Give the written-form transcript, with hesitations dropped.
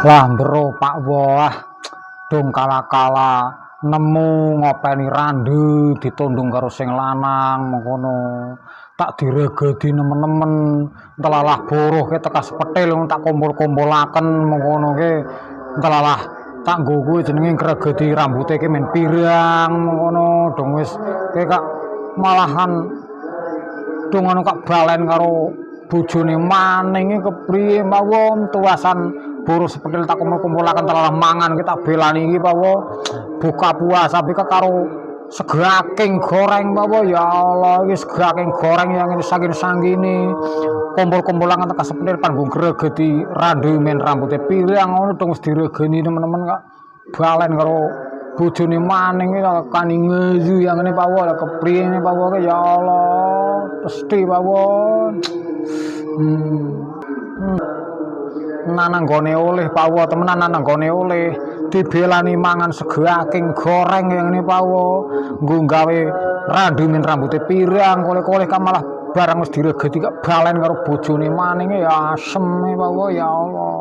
Lah bro Pak Wah, dong kala-kala nemu ngopeni randu ditundung karo sing lanang mengkono. Tak diregedi nemen-nemen, entelalah buruh ke tekas petil tak kumpul-kumpulaken mengkono ke. Entelalah tak nggo kuwi jenenge gregedi rambute ki men pirang mengkono dong wis kak malahan dong anu kak balen karo bojone maning kepriye mawon tuasan buruh sepetil tak kumpul-kumpulaken telah mangan kita belani iki pawo buka puasa iki karo segaking goreng pawo ya Allah iki segaking goreng yang ini saking sanggine kumpul-kumpulaken tekan sepetil panggung gregedi randu men rambute pirang ngono dong wis diregeni teman-teman kak balen karo bojone maning iki kani ngeyu yang ini pawo kepriye pawo ya Allah pasti pawon nanang gone oleh pawo temenan nanang gone oleh dibelani mangan segaking goreng yang ini pawo nggo gawe randu men rambute pirang koleh-koleh malah barang wis diregeti kok balen karo bojone maning ya asem pawo ya Allah